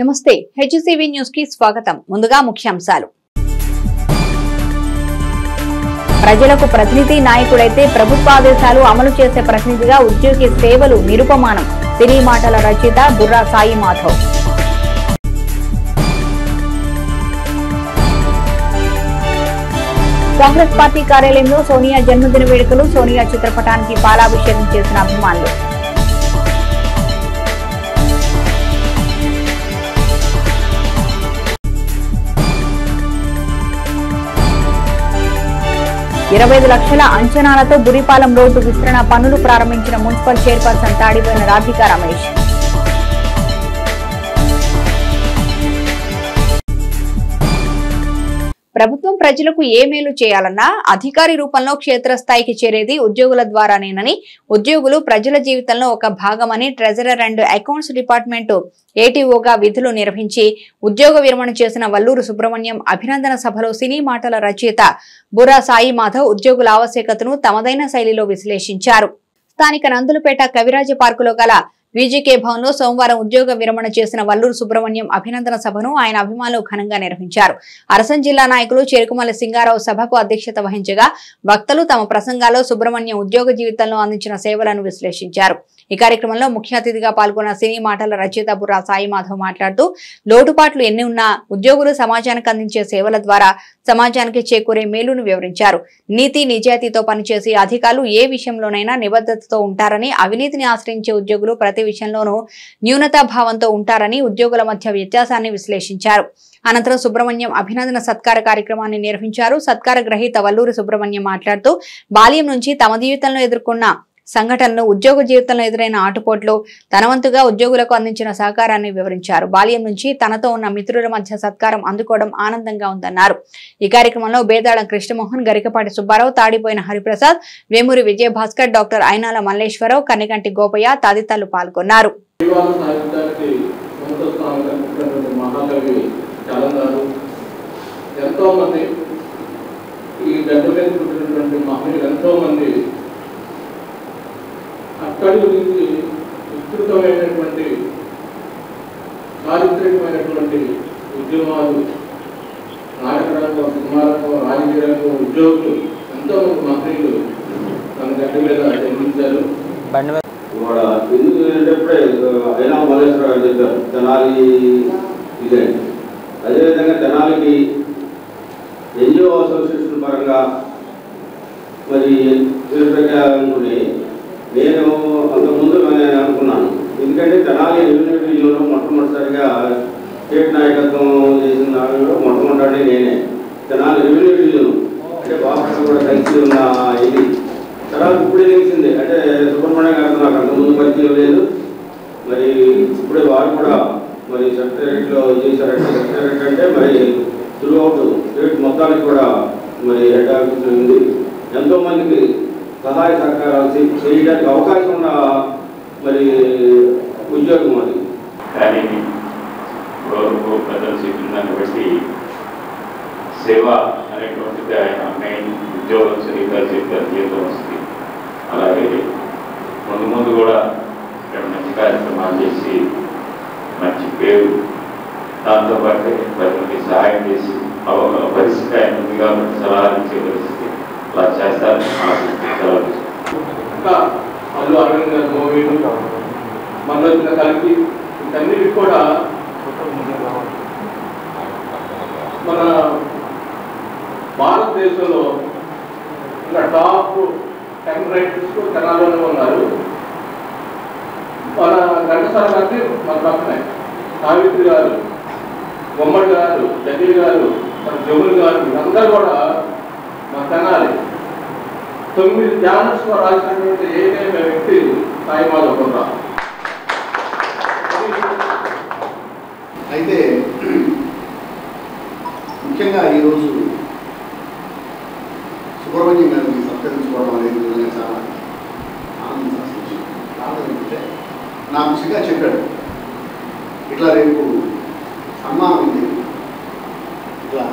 నమస్తే HCV news కి స్వాగతం. ముందుగా ముఖ్యాంశాలు. ప్రజలకు ప్రతినిధి నాయకుడైతే ప్రభుత్వ ఆదేశాలు అమలు చేసే ప్రతినిధిగా ఉద్యోగి సేవలు నిరుపమానం. సినీ మాటల రచయిత బుర్రా సాయి మాధవ్. కాంగ్రెస్ పార్టీ కార్యాలయంలో సోనియా జన్మదిన వేడుకలు. సోనియా చిత్రపటానికి పాలాభిషేకం చేసిన అభిమానులు. ₹25 లక్షల అంచనాలతో బురిపాలెం రోడ్డు విస్తరణ పనులు ప్రారంభించిన మున్సిపల్ చైర్పర్సన్ తాడిపోయిన రాధికా రమేష్. ప్రభుత్వం ప్రజలకు ఏ మేలు చేయాలన్నా అధికారి రూపంలో క్షేత్రస్థాయికి చేరేది ఉద్యోగుల ద్వారానేనని, ఉద్యోగులు ప్రజల జీవితంలో ఒక భాగమని ట్రెజరర్ అండ్ అకౌంట్స్ డిపార్ట్మెంట్ ఏటీఓగా విధులు నిర్వహించి ఉద్యోగ విరమణ చేసిన వల్లూరు సుబ్రహ్మణ్యం అభినందన సభలో సినీ మాటల రచయిత బుర్రా సాయి మాధవ్ ఉద్యోగుల ఆవశ్యకతను తమదైన శైలిలో విశ్లేషించారు. స్థానిక నందులపేట కవిరాజ పార్కులో గల విజికే భవన్ లో సోమవారం ఉద్యోగ విరమణ చేసిన వల్లూరు సుబ్రహ్మణ్యం అభినందన సభను ఆయన అభిమానులు ఘనంగా నిర్వహించారు. అరసం జిల్లా నాయకులు చేరుకుమల్లి సింగారావు సభకు అధ్యక్షత వహించగా వక్తలు తమ ప్రసంగాల్లో సుబ్రహ్మణ్యం ఉద్యోగ జీవితంలో అందించిన సేవలను విశ్లేషించారు. ఈ కార్యక్రమంలో ముఖ్య అతిథిగా పాల్గొన్న సినీ మాటల రచయిత బుర్రా సాయి మాధవ్ మాట్లాడుతూ లోటుపాట్లు ఎన్ని ఉన్నా ఉద్యోగులు సమాజానికి అందించే సేవల ద్వారా సమాజానికి చేకూరే మేలును వివరించారు. నీతి నిజాయితీతో పనిచేసి అధికారులు ఏ విషయంలోనైనా నిబద్ధతతో ఉంటారని, అవినీతిని ఆశ్రయించే ఉద్యోగులు ప్రతి విషయంలోనూ న్యూనతా భావంతో ఉంటారని, ఉద్యోగుల మధ్య వ్యత్యాసాన్ని విశ్లేషించారు. అనంతరం సుబ్రహ్మణ్యం అభినందన సత్కార కార్యక్రమాన్ని నిర్వహించారు. సత్కార గ్రహీత వల్లూరి సుబ్రహ్మణ్యం మాట్లాడుతూ బాల్యం నుంచి తమ జీవితంలో ఎదుర్కొన్న సంఘటనలు, ఉద్యోగ జీవితంలో ఎదురైన ఆటుపోట్లు, తనవంతుగా ఉద్యోగులకు అందించిన సహకారాన్ని వివరించారు. బాల్యం నుంచి తనతో ఉన్న మిత్రుల మధ్య సత్కారం అందుకోవడం ఆనందంగా ఉందన్నారు. ఈ కార్యక్రమంలో బేదాళం కృష్ణమోహన్, గరికపాటి సుబ్బారావు, తాడిపోయిన హరిప్రసాద్, వేమూరి విజయభాస్కర్, డాక్టర్ అయినాల మల్లేశ్వరరావు, కన్నికంటి గోపయ్య తదితరులు పాల్గొన్నారు. అక్కడి గురించి విస్తృతమైనటువంటి చారిత్రకమైనటువంటి ఉద్యమాలు, నాటకరంగం, సినిమారంగం, రాజకీయ రంగం, ఉద్యోగులు ఎంతో మంది మంత్రులు తన గడ్డ మీద జన్మించారు. ఎందుకంటే అయినా మల్లేశ్వరరావు చెప్పారు తెనాలి ఇదే. అదేవిధంగా తెనాలికి ఎన్జిఓ అసోసియేషన్ పరంగా మరి అనుకుని నేను అంతకుముందు నేను అనుకున్నాను. ఎందుకంటే తెనాలి రెవెన్యూ డివిజన్లో మొట్టమొదటిసారిగా స్టేట్ నాయకత్వం చేసిన దానిలో మొట్టమొదటి నేనే. తెనాలి రెవెన్యూ డివిజన్ అంటే బాబు కూడా కలిసి ఉన్న ఇది తర్వాత ఇప్పుడే తెలిసింది. అంటే సుబ్రహ్మణ్యం గారితో నాకు అంతకుముందు పరిచయం లేదు. మరి ఇప్పుడే వారు కూడా మరి సెక్రటరీలో చేశారంటే, సెక్రటరీ అంటే మరి త్రూఅవుట్ స్టేట్ మొత్తానికి కూడా మరి హెడ్ ఆఫీస్ ఉంది. ఎంతోమందికి సహాయ సహకారాలు చేయడానికి అవకాశం ఉన్న మరి ఉద్యోగం అది. కానీ ప్రజలు చెప్పిన దాన్ని బట్టి సేవ అనేటువంటిది ఆయన మెయిన్ ఉద్యోగం సరిగ్గా చెప్పారు, జీతం వస్తుంది. అలాగే ముందు ముందు కూడా ఇక్కడ మంచి కార్యక్రమాలు చేసి మంచి పేరు, దాంతోపాటు ప్రజలకి సహాయం చేసి పరిస్థితి ఆయన ఉంది కాబట్టి సలహాలు ఇచ్చే పరిస్థితి అలా చేస్తారని ఆశిస్తున్నాను. ఇంకా అల్లు అరవింద్ గారి మూవీలు, మనోజ్ఞ కలిపి వీటన్నిటికి కూడా మన భారతదేశంలో ఇంకా టాప్ 10 రైటర్స్ తెనాలిలోనే ఉన్నారు. మన ఘంటసాల గారికి మన పక్కనే సావిత్రి గారు, బొమ్మడి గారు, జగీల్ గారు, మన జములు గారు, వీళ్ళందరూ కూడా మన తెనాలి. 9 ఛానల్స్ రాసినటువంటి ఏకైక వ్యక్తి సాయి మాధవ్ బుర్రా. అయితే ముఖ్యంగా ఈరోజు సుబ్రహ్మణ్యం గారిని సత్కరించుకోవడం అనేది నిజంగా చాలా ఆనందించాల్సిన విషయం. కారణం ఏంటంటే నాకు ముఖ్యంగా చెప్పాడు, ఇట్లా రేపు సన్మానం ఉంది, ఇట్లా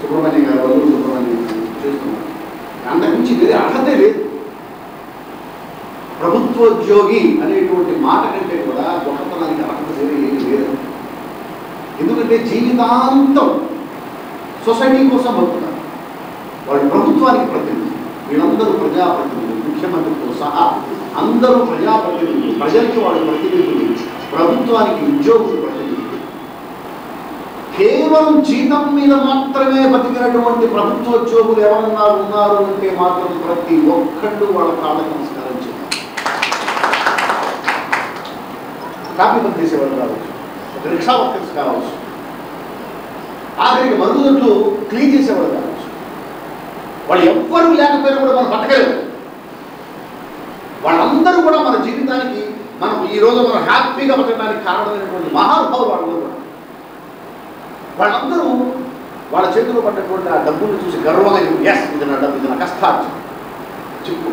సుబ్రహ్మణ్యం గారు వల్లూరు సుబ్రహ్మణ్యం చేస్తున్నారు. అంతకుమించి వేరే అర్హతే లేదు. ప్రభుత్వోద్యోగి అనేటువంటి మాట కంటే కూడా గొప్పతనానికి అర్హత వేరే ఏమి లేదు. ఎందుకంటే జీవితాంతం సొసైటీ కోసం బతుకుతారు. వాళ్ళు ప్రభుత్వానికి ప్రతినిధులు, వీళ్ళందరూ ప్రజాప్రతినిధులు, ముఖ్యమంత్రితో సహా అందరూ ప్రజాప్రతినిధులు, ప్రజలకి వాళ్ళు ప్రతినిధులు, ప్రభుత్వానికి ఉద్యోగులు ప్రతినిధులు. కేవలం జీతం మీద మాత్రమే బతికినటువంటి ప్రభుత్వోద్యోగులు ఎవరన్నా ఉన్నారు అంటే మాత్రం ప్రతి ఒక్కళ్ళు వాళ్ళ కాళ్ళకి నమస్కారం చేయాలి. కాపీ పని చేసేవాళ్ళు కావచ్చు, ఒక రిక్షా వర్కర్స్ కావచ్చు, ఆఖరికి మరుగుదొడ్లు క్లీన్ చేసేవాళ్ళు కావచ్చు, వాళ్ళు ఎవ్వరూ లేకపోయినా కూడా మనం బతకలేము. వాళ్ళందరూ కూడా మన జీవితానికి మనం ఈరోజు మనం హ్యాపీగా బతకడానికి కారణమైనటువంటి మహానుభావులు వాళ్ళందరూ కూడా. వాళ్ళందరూ వాళ్ళ చేతిలో పడ్డటువంటి ఆ డబ్బును చూసి గర్వంగా ఎస్ ఇది నా డబ్బు, ఇది నా కష్టార్జన చెప్పు.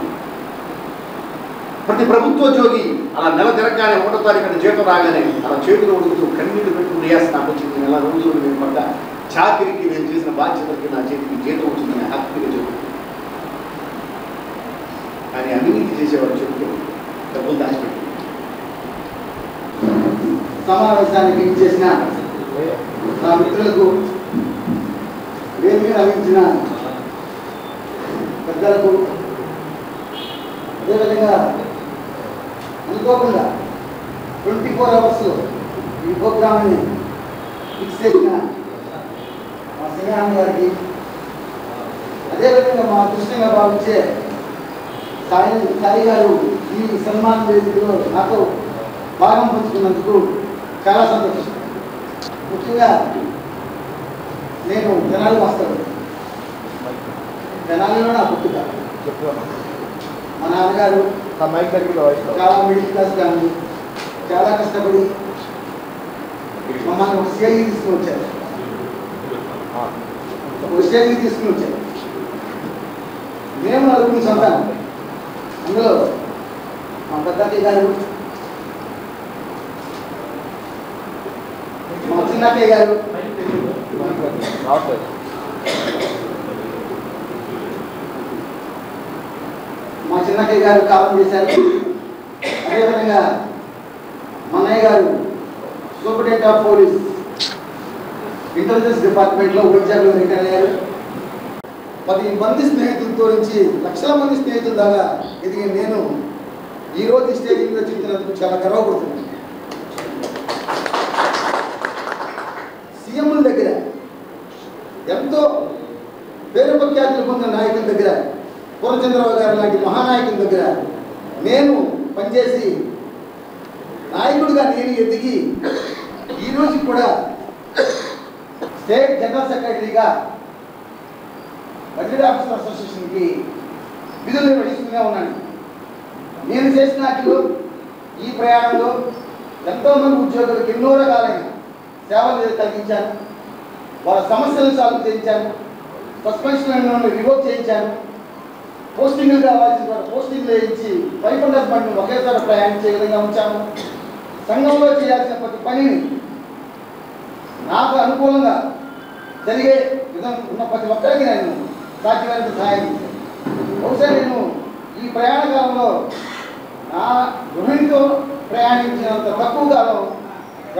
ప్రతి ప్రభుత్వోద్యోగి అలా నెల తిరగగానే 1వ తారీఖున జీతం రాగానే అలా చేతులు ఉడుకుతూ కన్నీళ్ళు పెట్టుకుని ఎస్ నాకు వచ్చింది, నెల రోజులు నేను పడ్డ చాకిరికి, నేను చేసిన బాధ్యతకి నా చేతికి జీతం వచ్చిందని హ్యాపీగా చెప్తాను. కానీ అవినీతి చేసేవాడు చెప్తూ డబ్బులు దాచిపెట్టి సమావేశానికి ఇచ్చేసిన నా మిత్రులకు, వేరు మీద అందించిన పెద్దలకు, అదేవిధంగా అనుకోకుండా 24 hours ఈ ప్రోగ్రామ్ని ఫిక్స్ చేసిన మా సింగారాం గారికి, అదేవిధంగా మా దృష్టిగా భావించే సాయి గారు ఈ సన్మాన వేదికలో నాతో భాగం పంచుకున్నందుకు చాలా సంతోషం. ముఖ్యంగా నేను తెనాలి వస్తాను, తెనాలిలో నా పుట్టుక. మా నాన్నగారు చాలా మిడిల్ క్లాస్ ఫ్యామిలీ, చాలా కష్టపడి మమ్మల్ని ఒక స్టేజ్కి తీసుకుని వచ్చారు. మేము నలుగురు సంతానం. అందులో మా పెద్దయ్య గారు, మా చిన్నయ్య గారు, మా చిన్నయ్య గారు కాలం చేశారు. అదేవిధంగా మా అన్నయ్య గారు సూపరింటెండెంట్ ఆఫ్ పోలీస్ ఇంటెలిజెన్స్ డిపార్ట్మెంట్లో ఉద్యోగులు రిటైర్ అయ్యారు. 10 మంది స్నేహితులతో నుంచి లక్షల మంది స్నేహితుల దాకా ఎదిగి నేను ఈరోజు స్టేజ్ మీద చూసినందుకు చాలా గర్వపడుతున్నాను. సీఎంల దగ్గర, ఎంతో పేరు ప్రఖ్యాతులు పొందిన నాయకుల దగ్గర, పూర్ణచంద్రరావు గారు లాంటి మహానాయకుల దగ్గర నేను పనిచేసి నాయకుడిగా నేను ఎదిగి ఈరోజు కూడా స్టేట్ జనరల్ సెక్రటరీగా బడ్జెట్ ఆఫీసర్ అసోసియేషన్కి విధులు నిర్వహిస్తూనే ఉన్నాను. నేను చేసినట్లు ఈ ప్రయాణంలో ఎంతోమంది ఉద్యోగులకు ఎన్నో రకాలైన సేవలు కలిగించాను. వాళ్ళ సమస్యలను సాల్వ్ చేయించాను. సస్పెన్షన్ రివోక్ చేయించాను. పోస్టింగ్లు కావాల్సిన వారు పోస్టింగ్లు వేయించి 500 మందిని ఒకేసారి ప్రయాణించే విధంగా ఉంచాము. సంఘంలో చేయాల్సిన ప్రతి పనిని నాకు అనుకూలంగా జరిగే విధంగా ఉన్న ప్రతి ఒక్కరికి నేను సాధ్యమైనంత సహాయం చేశాను. బహుశా నేను ఈ ప్రయాణ కాలంలో నా గృహిణితో ప్రయాణించినంత తక్కువ కాలం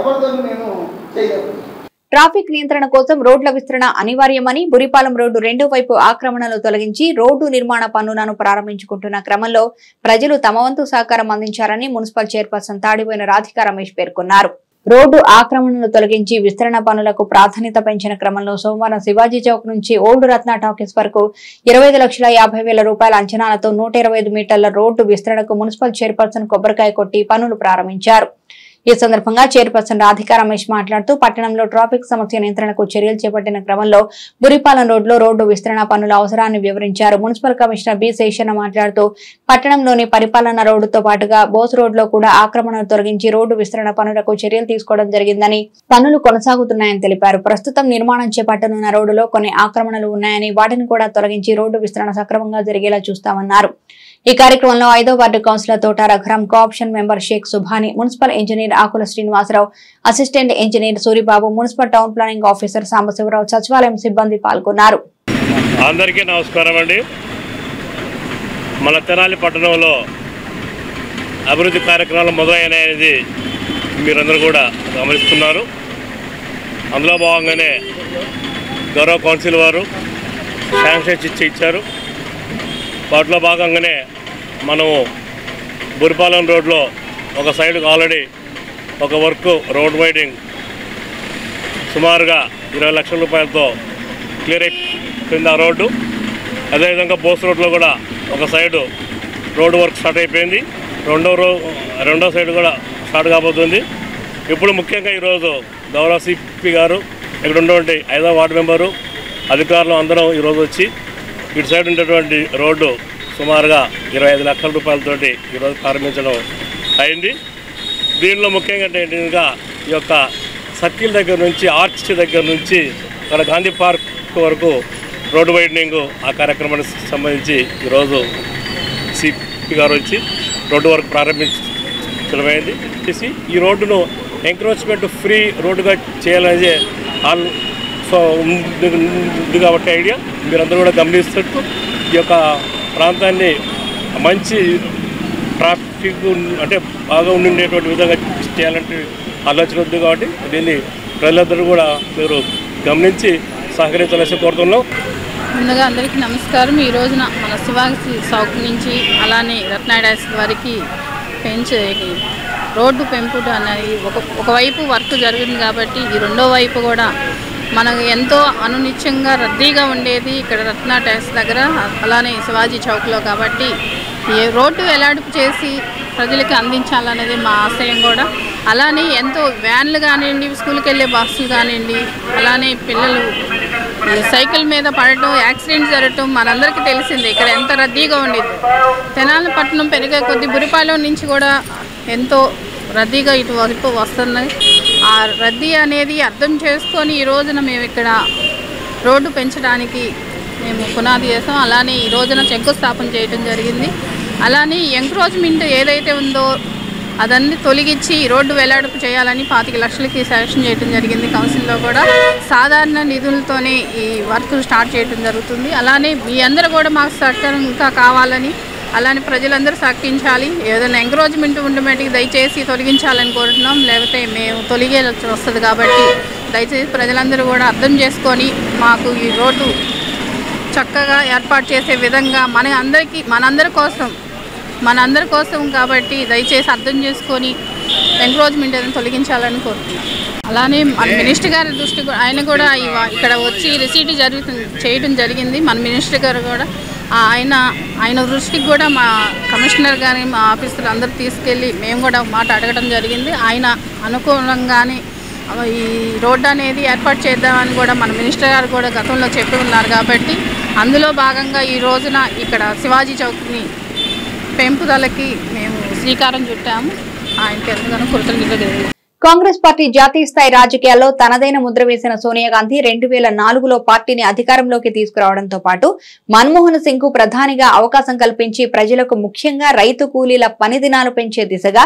ఎవరితో నేను చేయలేదు. ట్రాఫిక్ నియంత్రణ కోసం రోడ్ల విస్తరణ అనివార్యమని, బురిపాలెం రోడ్డు 2వ వైపు ఆక్రమణలు తొలగించి రోడ్డు నిర్మాణ పనులను ప్రారంభించుకుంటున్న క్రమంలో ప్రజలు తమ వంతు సహకారం అందించారని మున్సిపల్ చైర్పర్సన్ తాడిపోయిన రాధికా రమేష్ పేర్కొన్నారు. రోడ్డు ఆక్రమణలు తొలగించి విస్తరణ పనులకు ప్రాధాన్యత పెంచిన క్రమంలో సోమవారం శివాజీ చౌక్ నుంచి ఓల్డ్ రత్న టాకీస్ వరకు 25,50,000 రూపాయల అంచనాలతో 125 మీటర్ల రోడ్డు విస్తరణకు మున్సిపల్ చైర్పర్సన్ కొబ్బరికాయ కొట్టి పనులు ప్రారంభించారు. ఈ సందర్భంగా చైర్పర్సన్ రాధికా రమేష్ మాట్లాడుతూ పట్టణంలో ట్రాఫిక్ సమస్య నియంత్రణకు చర్యలు చేపట్టిన క్రమంలో బురిపాలెం రోడ్లో రోడ్డు విస్తరణ పనుల అవసరాన్ని వివరించారు. మున్సిపల్ కమిషనర్ బి శేషన్న మాట్లాడుతూ పట్టణంలోని పరిపాలన రోడ్డుతో పాటుగా బోస్ రోడ్లో కూడా ఆక్రమణను తొలగించి రోడ్డు విస్తరణ పనులకు చర్యలు తీసుకోవడం జరిగిందని, పనులు కొనసాగుతున్నాయని తెలిపారు. ప్రస్తుతం నిర్మాణం చేపట్టనున్న రోడ్డులో కొన్ని ఆక్రమణలు ఉన్నాయని, వాటిని కూడా తొలగించి రోడ్డు విస్తరణ సక్రమంగా జరిగేలా చూస్తామన్నారు. ఈ కార్యక్రమంలో 5వ ward councillor Thota Raghuram, cooption member Sheikh Subhani, municipal engineer Akula Srinivasarao, assistant engineer Suribabu, municipal town planning officer Sambasivarao, సచివాలయం సిబ్బంది పాల్గొన్నారు. అందరికీ నమస్కారం అండి. మన తెనాలి పట్టణంలో అభివృద్ధి కార్యక్రమాలు మొదలైనది మీరందరూ కూడా గమనిస్తున్నారు. అందులో భాగంగానే గౌరవ కౌన్సిల్ వారు శాంక్షన్ ఇచ్చారు. వాటిలో భాగంగానే మనము బురిపాలెం రోడ్లో ఒక సైడ్కి ఆల్రెడీ ఒక వర్క్ రోడ్ వైడింగ్ సుమారుగా 20 లక్షల రూపాయలతో క్లియర్ అయిపోయింది ఆ రోడ్డు. అదేవిధంగా బోస్ రోడ్లో కూడా ఒక సైడు రోడ్డు వర్క్ స్టార్ట్ అయిపోయింది. రెండో సైడ్ కూడా స్టార్ట్ కాబోతుంది. ఇప్పుడు ముఖ్యంగా ఈరోజు గౌరవ సిపి గారు, ఇక్కడ ఉన్నటువంటి 5వ వార్డు మెంబరు, అధికారులు అందరం ఈరోజు వచ్చి ఇటు సైడ్ ఉండేటువంటి రోడ్డు సుమారుగా 25 లక్షల రూపాయలతోటి ఈరోజు ప్రారంభించడం అయింది. దీనిలో ముఖ్యంగా ఏంటంటే ఈ యొక్క సర్కిల్ దగ్గర నుంచి ఆర్చ్ దగ్గర నుంచి ఇక్కడ గాంధీ పార్క్ వరకు రోడ్డు వైడనింగ్ ఆ కార్యక్రమానికి సంబంధించి ఈరోజు సిపి గారు వచ్చి రోడ్డు వర్క్ ప్రారంభించడమైంది. చేసి ఈ రోడ్డును ఎంక్రోచ్మెంట్ ఫ్రీ రోడ్డుగా చేయాలనేది ఉంది కాబట్టి ఐడియా మీరందరూ కూడా గమనిస్తూ ఈ యొక్క ప్రాంతాన్ని మంచి ట్రాఫిక్ అంటే బాగా ఉండేటువంటి విధంగా చేయాలంటే ఆలోచన ఉంది. కాబట్టి దీన్ని ప్రజలందరూ కూడా మీరు గమనించి సహకరించాలని కోరుతున్నాం. ముందుగా అందరికీ నమస్కారం. ఈ రోజున మన శివాజీ చౌక్ నుంచి అలానే రత్నాడాస్ వారికి రోడ్డు పెంపుడు అనేది ఒకవైపు వర్క్ జరిగింది కాబట్టి ఈ రెండో వైపు కూడా మనకు ఎంతో అనునిత్యంగా రద్దీగా ఉండేది ఇక్కడ రత్నా ట్యాక్స్ దగ్గర అలానే శివాజీ చౌక్లో. కాబట్టి ఈ రోడ్డు వెలాడుపు చేసి ప్రజలకి అందించాలనేది మా ఆశయం కూడా. అలానే ఎంతో వ్యాన్లు కానివ్వండి, స్కూల్కి వెళ్ళే బస్సులు కానివ్వండి, అలానే పిల్లలు సైకిల్ మీద పడటం, యాక్సిడెంట్ జరగటం మనందరికీ తెలిసిందే. ఇక్కడ ఎంత రద్దీగా ఉండేది. తెనాలి పట్టణం పెరిగే కొద్ది బురిపాలెం నుంచి కూడా ఎంతో రద్దీగా ఇటువైపు వస్తున్నాయి. ఆ రద్దీ అనేది అర్థం చేసుకొని ఈ రోజున మేము ఇక్కడ రోడ్డు పెంచడానికి మేము పునాది చేసాం. అలానే ఈ రోజున శంకుస్థాపన చేయడం జరిగింది. అలానే ఎంక్రోచ్మెంట్ ఏదైతే ఉందో అదన్నీ తొలగించి రోడ్డు వెలాడుపు చేయాలని 25 లక్షలకి శాంక్షన్ చేయడం జరిగింది. కౌన్సిల్లో కూడా సాధారణ నిధులతోనే ఈ వర్క్ స్టార్ట్ చేయడం జరుగుతుంది. అలానే మీ అందరూ కూడా మాకు సహకారం ఇంకా కావాలని, అలానే ప్రజలందరూ సహకరించాలి. ఏదైనా ఎంక్రోచ్మెంట్ ఉండమేటికి దయచేసి తొలగించాలని కోరుతున్నాం. లేకపోతే మేము తొలగేయాల్సి వస్తుంది. కాబట్టి దయచేసి ప్రజలందరూ కూడా అర్థం చేసుకొని మాకు ఈ రోడ్డు చక్కగా ఏర్పాటు చేసే విధంగా మనందరి కోసం కాబట్టి దయచేసి అర్థం చేసుకొని ఎంక్రోచ్మెంట్ ఏదైనా తొలగించాలని కోరుతున్నాం. అలానే మన మినిస్టర్ గారి దృష్టి ఆయన కూడా ఇక్కడ వచ్చి రిసీట్ చేయడం జరిగింది. మన మినిస్టర్ గారు కూడా ఆయన దృష్టికి కూడా మా కమిషనర్ గారి మా ఆఫీసర్లు అందరూ తీసుకెళ్ళి మేము కూడా మాట అడగడం జరిగింది. ఆయన అనుకూలంగానే ఈ రోడ్డు అనేది ఏర్పాటు చేద్దామని కూడా మన మినిస్టర్ గారు కూడా గతంలో చెప్పి ఉన్నారు. కాబట్టి అందులో భాగంగా ఈ రోజున ఇక్కడ శివాజీ చౌక్ని పెంపుదలకి మేము శ్రీకారం చుట్టాము. ఆయనకి ఎంతగానో కృతజ్ఞతలు. కాంగ్రెస్ పార్టీ జాతీయ స్థాయి రాజకీయాల్లో తనదైన ముద్ర వేసిన సోనియా గాంధీ 2004లో పార్టీని అధికారంలోకి తీసుకురావడంతో పాటు మన్మోహన్ సింగ్ కు ప్రధానిగా అవకాశం కల్పించి ప్రజలకు ముఖ్యంగా రైతు కూలీల పని దినాలు పెంచే దిశగా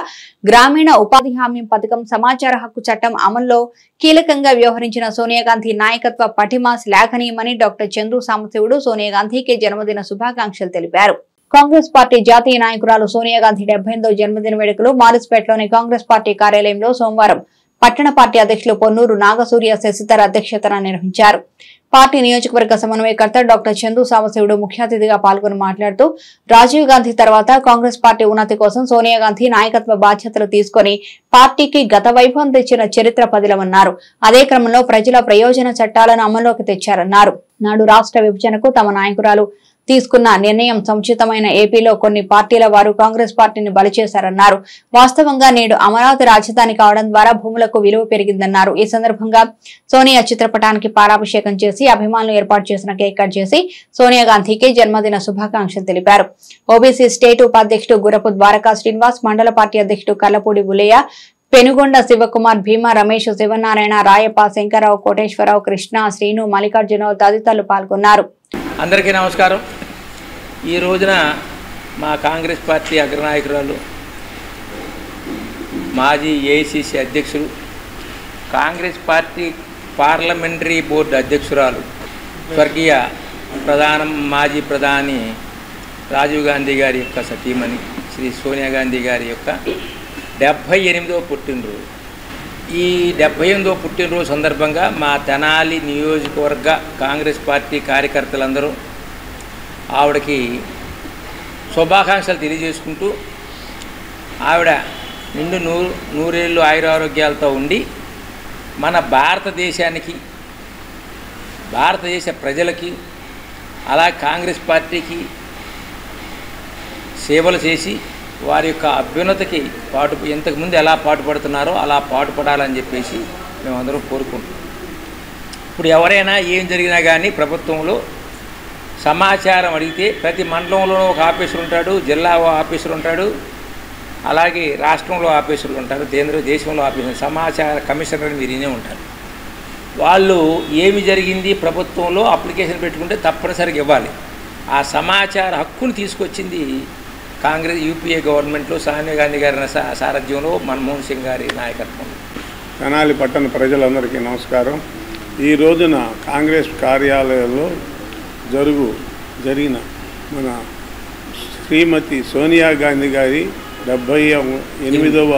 గ్రామీణ ఉపాధి హామీ పథకం, సమాచార హక్కు చట్టం అమల్లో కీలకంగా వ్యవహరించిన సోనియా గాంధీ నాయకత్వ పటిమ శ్లాఘనీయమని డాక్టర్ చంద్రు సాంబశివుడు సోనియా గాంధీకి జన్మదిన శుభాకాంక్షలు తెలిపారు. కాంగ్రెస్ పార్టీ జాతీయ నాయకురాలు సోనియా గాంధీ 78వ జన్మదిన వేడుకలు మారిస్పేటలోని కాంగ్రెస్ పార్టీ కార్యాలయంలో సోమవారం పట్టణ పార్టీ అధ్యక్షులు పొన్నూరు నాగసూర్య శశిధర్ అధ్యక్షతన నిర్వహించారు. పార్టీ నియోజకవర్గ సమన్వయకర్త డాక్టర్ చందు సాంబశివుడు ముఖ్య అతిథిగా పాల్గొని మాట్లాడుతూ రాజీవ్ గాంధీ తర్వాత కాంగ్రెస్ పార్టీ ఉన్నతి కోసం సోనియా గాంధీ నాయకత్వ బాధ్యతలు తీసుకుని పార్టీకి గత వైభవం తెచ్చిన చరిత్ర పదిలమన్నారు. అదే క్రమంలో ప్రజల ప్రయోజన చట్టాలను అమల్లోకి తెచ్చారన్నారు. నాడు రాష్ట్ర విభజనకు తమ నాయకురాలు తీసుకున్న నిర్ణయం సముచితమైన ఏపీలో కొన్ని పార్టీల వారు కాంగ్రెస్ పార్టీని బలి చేశారన్నారు. వాస్తవంగా నేడు అమరావతి రాజధాని కావడం ద్వారా భూములకు విలువ పెరిగిందన్నారు. ఈ సందర్భంగా సోనియా చిత్రపటానికి పాలాభిషేకం చేసి అభిమానులు ఏర్పాటు చేసిన కేక్ కట్ చేసి సోనియా గాంధీకి జన్మదిన శుభాకాంక్షలు తెలిపారు. ఓబీసీ స్టేట్ ఉపాధ్యక్షుడు గురపు ద్వారకా శ్రీనివాస్, మండల పార్టీ అధ్యక్షుడు కల్లపూడి బుల్లయ్య, పెనుగొండ శివకుమార్, భీమా రమేష్, శివనారాయణ, రాయప్ప, శంకరరావు, కోటేశ్వరరావు, కృష్ణ, శ్రీను, మల్లికార్జునరావు తదితరులు పాల్గొన్నారు. అందరికీ నమస్కారం. ఈ రోజున మా కాంగ్రెస్ పార్టీ అగ్రనాయకురాలు, మాజీ ఏఐసిసి అధ్యక్షులు, కాంగ్రెస్ పార్టీ పార్లమెంటరీ బోర్డు అధ్యక్షురాలు, స్వర్గీయ మాజీ ప్రధాని రాజీవ్ గాంధీ గారి యొక్క సతీమణి శ్రీ సోనియా గాంధీ గారి యొక్క 78వ పుట్టినరోజు. ఈ 78వ పుట్టినరోజు సందర్భంగా మా తెనాలి నియోజకవర్గ కాంగ్రెస్ పార్టీ కార్యకర్తలందరూ ఆవిడకి శుభాకాంక్షలు తెలియజేసుకుంటూ ఆవిడ నిండు నూరేళ్ళు ఆయురారోగ్యాలతో ఉండి మన భారతదేశానికి, భారతదేశ ప్రజలకి, అలా కాంగ్రెస్ పార్టీకి సేవలు చేసి వారి యొక్క అభ్యున్నతికి ఇంతకుముందు ఎలా పాటుపడుతున్నారో అలా పాటుపడాలని చెప్పేసి మేమందరం కోరుకుంటున్నాం. ఇప్పుడు ఎవరైనా ఏం జరిగినా కానీ ప్రభుత్వంలో సమాచారం అడిగితే ప్రతి మండలంలో ఒక ఆఫీసర్ ఉంటాడు, జిల్లా ఆఫీసర్ ఉంటాడు, అలాగే రాష్ట్రంలో ఆఫీసర్లు ఉంటారు, దేశంలో ఆఫీసర్, సమాచార కమిషనర్ మీరు వినే ఉంటారు. వాళ్ళు ఏమి జరిగింది ప్రభుత్వంలో అప్లికేషన్ పెట్టుకుంటే తప్పనిసరిగా ఇవ్వాలి. ఆ సమాచార హక్కును తీసుకొచ్చింది కాంగ్రెస్ యూపీఏ గవర్నమెంట్లో సోనియా గాంధీ గారి సారథ్యంలో మన్మోహన్ సింగ్ గారి నాయకత్వంలో. తెనాలి పట్టణ ప్రజలందరికీ నమస్కారం. ఈ రోజున కాంగ్రెస్ కార్యాలయంలో జరిగిన మన శ్రీమతి సోనియా గాంధీ గారి 78వ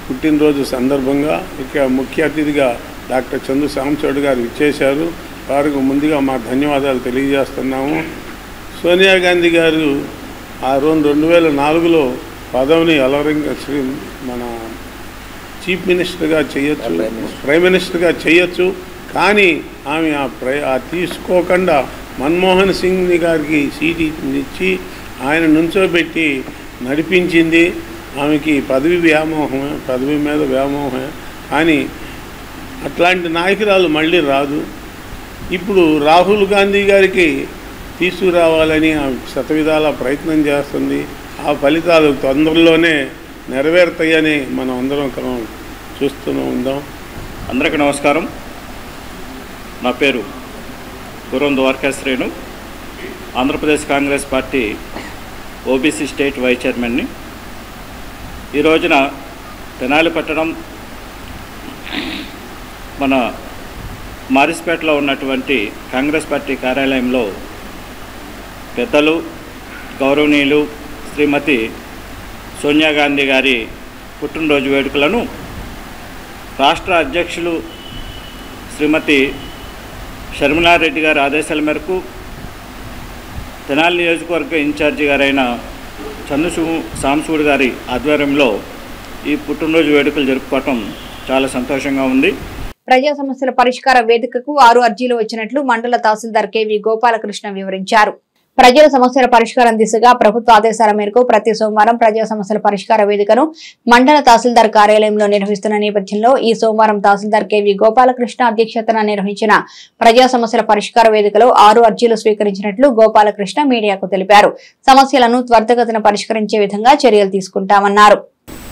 పుట్టినరోజు సందర్భంగా ఇక ముఖ్య అతిథిగా డాక్టర్ చందు సాంబశివరావు గారు ఇచ్చేశారు. వారికి ముందుగా మా ధన్యవాదాలు తెలియజేస్తున్నాము. సోనియా గాంధీ గారు ఆ 2004లో పదవిని మన చీఫ్ మినిస్టర్గా చేయొచ్చు, ప్రైమ్ మినిస్టర్గా చేయొచ్చు. కానీ ఆమె తీసుకోకుండా మన్మోహన్ సింగ్ గారికి సీట్ ఇచ్చి ఆయన నుంచోబెట్టి నడిపించింది. ఆమెకి పదవి మీద వ్యామోహమే. కానీ అట్లాంటి నాయకురాలు మళ్ళీ రాదు. ఇప్పుడు రాహుల్ గాంధీ గారికి తీసుకురావాలని శతవిధాల ప్రయత్నం చేస్తుంది. ఆ ఫలితాలు తొందరలోనే నెరవేరుతాయని మనం అందరం చూస్తూనే ఉందాం. అందరికీ నమస్కారం. నా పేరు Guram Dwaraka Srenu, Andhra Pradesh Congress party OBC state vice చైర్మన్ని. ఈ రోజున తెనాలి పట్టణం మన మారిస్పేటలో ఉన్నటువంటి కాంగ్రెస్ పార్టీ కార్యాలయంలో పెద్దలు గౌరవనీయులు శ్రీమతి సోనియా గాంధీ గారి పుట్టినరోజు వేడుకలను రాష్ట్ర అధ్యక్షులు శ్రీమతి షర్మిలారెడ్డి గారి ఆదేశాల మేరకు తెనాలి నియోజకవర్గ ఇన్ఛార్జి గారైన చందు సాంబశివరావు గారి ఆధ్వర్యంలో ఈ పుట్టినరోజు వేడుకలు జరుపుకోవటం చాలా సంతోషంగా ఉంది. ప్రజా సమస్యల పరిష్కార వేదికకు 6 అర్జీలు వచ్చినట్లు మండల తహసీల్దార్ కెవి గోపాలకృష్ణ వివరించారు. ప్రజల సమస్యల పరిష్కారం దిశగా ప్రభుత్వ ఆదేశాల మేరకు ప్రతి సోమవారం ప్రజా సమస్యల పరిష్కార వేదికను మండల తహసీల్దార్ కార్యాలయంలో నిర్వహిస్తున్న నేపథ్యంలో ఈ సోమవారం తహసీల్దార్ కెవి గోపాలకృష్ణ అధ్యక్షతన నిర్వహించిన ప్రజా సమస్యల పరిష్కార వేదికలో 6 అర్జీలు స్వీకరించినట్లు గోపాలకృష్ణ మీడియాకు తెలిపారు. సమస్యలను త్వరితగతిన పరిష్కరించే విధంగా చర్యలు తీసుకుంటామన్నారు.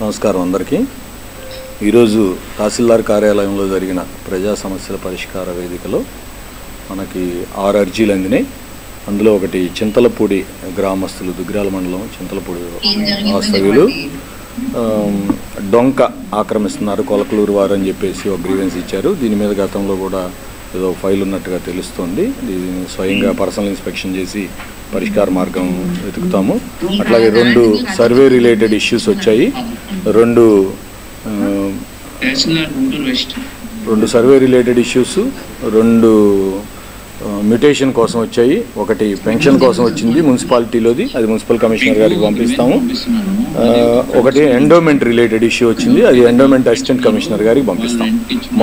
నమస్కారం అందరికీ. ఈరోజు తహసీల్దార్ కార్యాలయంలో జరిగిన ప్రజా సమస్యల పరిష్కార వేదికలో మనకి 6 అర్జీలు అందినాయి. అందులో ఒకటి చింతలపూడి గ్రామస్తులు, దుగ్గిరాల మండలం చింతలపూడి వాస్తవ్యులు డొంక ఆక్రమిస్తున్నారు కొలకలూరు వారు అని చెప్పేసి ఒక గ్రీవెన్స్ ఇచ్చారు. దీని మీద గతంలో కూడా ఏదో ఫైల్ ఉన్నట్టుగా తెలుస్తోంది. దీన్ని స్వయంగా పర్సనల్ ఇన్స్పెక్షన్ చేసి పరిష్కార మార్గం వెతుకుతాము. అట్లాగే 2 సర్వే రిలేటెడ్ ఇష్యూస్ వచ్చాయి. 2 సర్వే రిలేటెడ్ ఇష్యూస్, 2 మ్యూటేషన్ కోసం వచ్చాయి. ఒకటి పెన్షన్ కోసం వచ్చింది మున్సిపాలిటీలోది, అది మున్సిపల్ కమిషనర్ గారికి పంపిస్తాము. ఒకటి ఎండోమెంట్ రిలేటెడ్ ఇష్యూ వచ్చింది, అది ఎండోమెంట్ అసిస్టెంట్ కమిషనర్ గారికి పంపిస్తాం.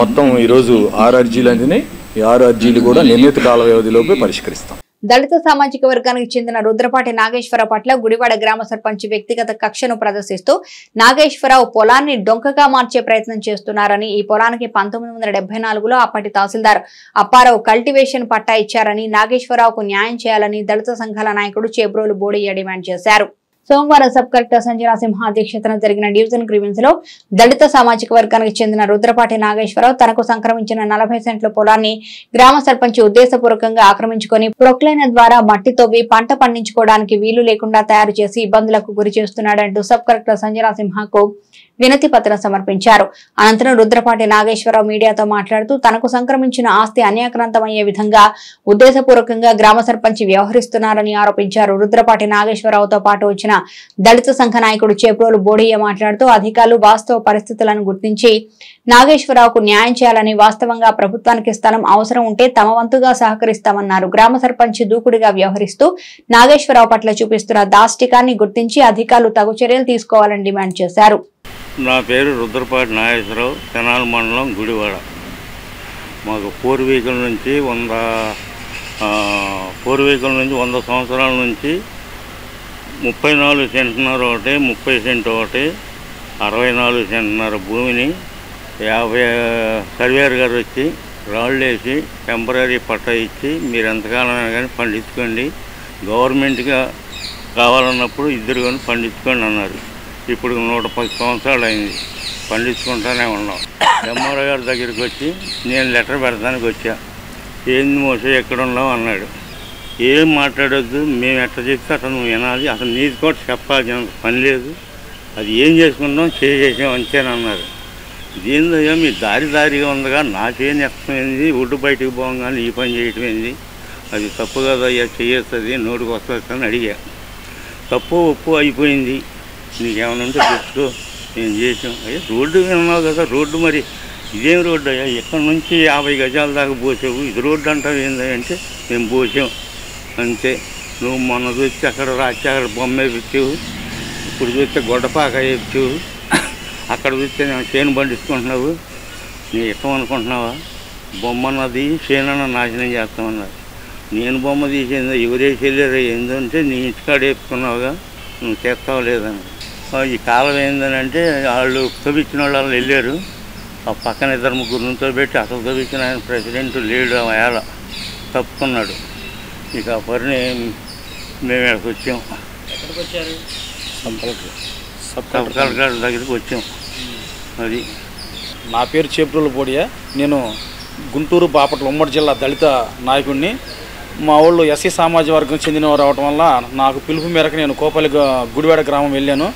మొత్తం ఈరోజు 6 అర్జీలు అందినాయి. ఈ 6 అర్జీలు కూడా నిర్ణీత కాల వ్యవధిలోపే పరిష్కరిస్తాం. దళిత సామాజిక వర్గానికి చెందిన రుద్రపాటి నాగేశ్వరరావు పట్ల గుడివాడ గ్రామ సర్పంచ్ వ్యక్తిగత కక్షను ప్రదర్శిస్తూ నాగేశ్వరరావు పొలాన్ని డొంకగా మార్చే ప్రయత్నం చేస్తున్నారని, ఈ పొలానికి 1974లో అప్పటి తహసీల్దార్ అప్పారావు కల్టివేషన్ పట్టా ఇచ్చారని, నాగేశ్వరరావుకు న్యాయం చేయాలని దళిత సంఘాల నాయకుడు చేబ్రోలు బోడయ్య డిమాండ్ చేశారు. సోమవారం సబ్ కలెక్టర్ సంజనా సింహ అధ్యక్షతన జరిగిన డివిజన్ గ్రీవెన్స్ లో దళిత సామాజిక వర్గానికి చెందిన రుద్రపాటి నాగేశ్వరరావు తనకు సంక్రమించిన 40 సెంట్ల పొలాన్ని గ్రామ సర్పంచ్ ఉద్దేశపూర్వకంగా ఆక్రమించుకొని ప్రొక్లైనర్ ద్వారా మట్టి తవ్వి పంట పండించుకోవడానికి వీలు లేకుండా తయారు చేసి ఇబ్బందులకు గురి చేస్తున్నాడంటూ సబ్ కలెక్టర్ సంజనా సింహకు వినతి పత్రం సమర్పించారు. అనంతరం రుద్రపాటి నాగేశ్వరరావు మీడియాతో మాట్లాడుతూ తనకు సంక్రమించిన ఆస్తి అన్యాక్రాంతమయ్యే విధంగా ఉద్దేశపూర్వకంగా గ్రామ సర్పంచ్ వ్యవహరిస్తున్నారని ఆరోపించారు. రుద్రపాటి నాగేశ్వరరావుతో పాటు వచ్చిన దళిత సంఘ నాయకుడు చేప్రోలు బోడియ్య మాట్లాడుతూ అధికారులు వాస్తవ పరిస్థితులను గుర్తించి నాగేశ్వరరావుకు న్యాయం చేయాలని, వాస్తవంగా ప్రభుత్వానికి స్థలం అవసరం ఉంటే తమ వంతుగా సహకరిస్తామన్నారు. గ్రామ సర్పంచ్ దూకుడుగా వ్యవహరిస్తూ నాగేశ్వరరావు పట్ల చూపిస్తున్న దాష్టికాన్ని గుర్తించి అధికారులు తగు చర్యలు తీసుకోవాలని డిమాండ్ చేశారు. నా పేరు రుద్రపాటి నాగేశ్వరరావు, తెనాలి మండలం గుడివాడ. మాకు పూర్వీకుల నుంచి 100 సంవత్సరాల నుంచి 34 సెంటున్నర ఒకటి, 30 సెంటు ఒకటి, 64 సెంటున్నర భూమిని 50 సర్వేర్ గారు వచ్చి రాళ్ళు వేసి టెంపరీ పట్టా ఇచ్చి మీరు ఎంతకాలమైనా కానీ పండించుకోండి, గవర్నమెంట్గా కావాలన్నప్పుడు ఇద్దరు కానీ పండించుకోండి అన్నారు. ఇప్పుడు 110 సంవత్సరాలు అయింది, పండించుకుంటానే ఉన్నాం. ఎంఆర్ఓ గారి దగ్గరికి వచ్చి నేను లెటర్ పెడతానికి వచ్చా. ఏంది మోసే ఎక్కడ ఉన్నావు అన్నాడు. ఏం మాట్లాడొద్దు, మేము ఎట్లా చెప్తే అట్లా నువ్వు వినాలి, అసలు నీది కూడా చెప్పాల్సిన పని లేదు, అది ఏం చేసుకుంటాం చేసాం అంతేనన్నారు. దీనిలో మీ దారిగా ఉందిగా నాకేం నష్టమైంది, ఒడ్డు బయటకు పోగానే ఈ పని చేయటం ఏంది, అది తప్పు కదా అయ్యా, చేయొస్తుంది, నోటికి వస్తుంది అని అడిగా. తప్పు ఒప్పు అయిపోయింది, నీకేమైనా ఉంటే చెప్తూ నేను చేసాం. అయ్యా రోడ్డు విన్నావు కదా, రోడ్డు మరి ఇదేం రోడ్డు అయ్యా, ఇక్కడ నుంచి 50 గజాల దాకా పోసావు, ఇది రోడ్డు అంటావు ఏంటంటే మేము పోసాం అంతే. నువ్వు మొన్న చూస్తే అక్కడ రాచి అక్కడ బొమ్మ వేయించావు, ఇప్పుడు చూస్తే గొడ్డపాక వేయించావు, అక్కడ చూస్తే నేను చేను పండించుకుంటున్నావు, నీ ఇష్టం అనుకుంటున్నావా? బొమ్మన్నది చేనన్న నాశనం చేస్తామన్నారు. నేను బొమ్మ తీసేది ఎవరేసి వెళ్ళారు ఏంటంటే నీ ఇంటికాడ వేసుకున్నావుగా, నువ్వు చేస్తావు లేదని. ఈ కాలం ఏంటంటే వాళ్ళు తవ్వించిన వాళ్ళు వెళ్ళారు, ఆ పక్కన 2-3 నుంచో పెట్టి అసలు తవ్వించిన ఆయన ప్రెసిడెంట్ లేడు, వేళ తప్పుకున్నాడు. ఇక ఆ పని మేము ఇక్కడికి వచ్చాం, సబ్ కలెక్టర్ దగ్గరికి వచ్చాం. అది నా పేరు చేప్రోలు బోడియ్య. నేను గుంటూరు బాపట్ల ఉమ్మడి జిల్లా దళిత నాయకుడిని. మా ఊళ్ళో ఎస్సీ సామాజిక వర్గం చెందినవారు అవడం వల్ల నాకు పిలుపు మేరకు నేను కోపల్లి గుడివాడ గ్రామం వెళ్ళాను.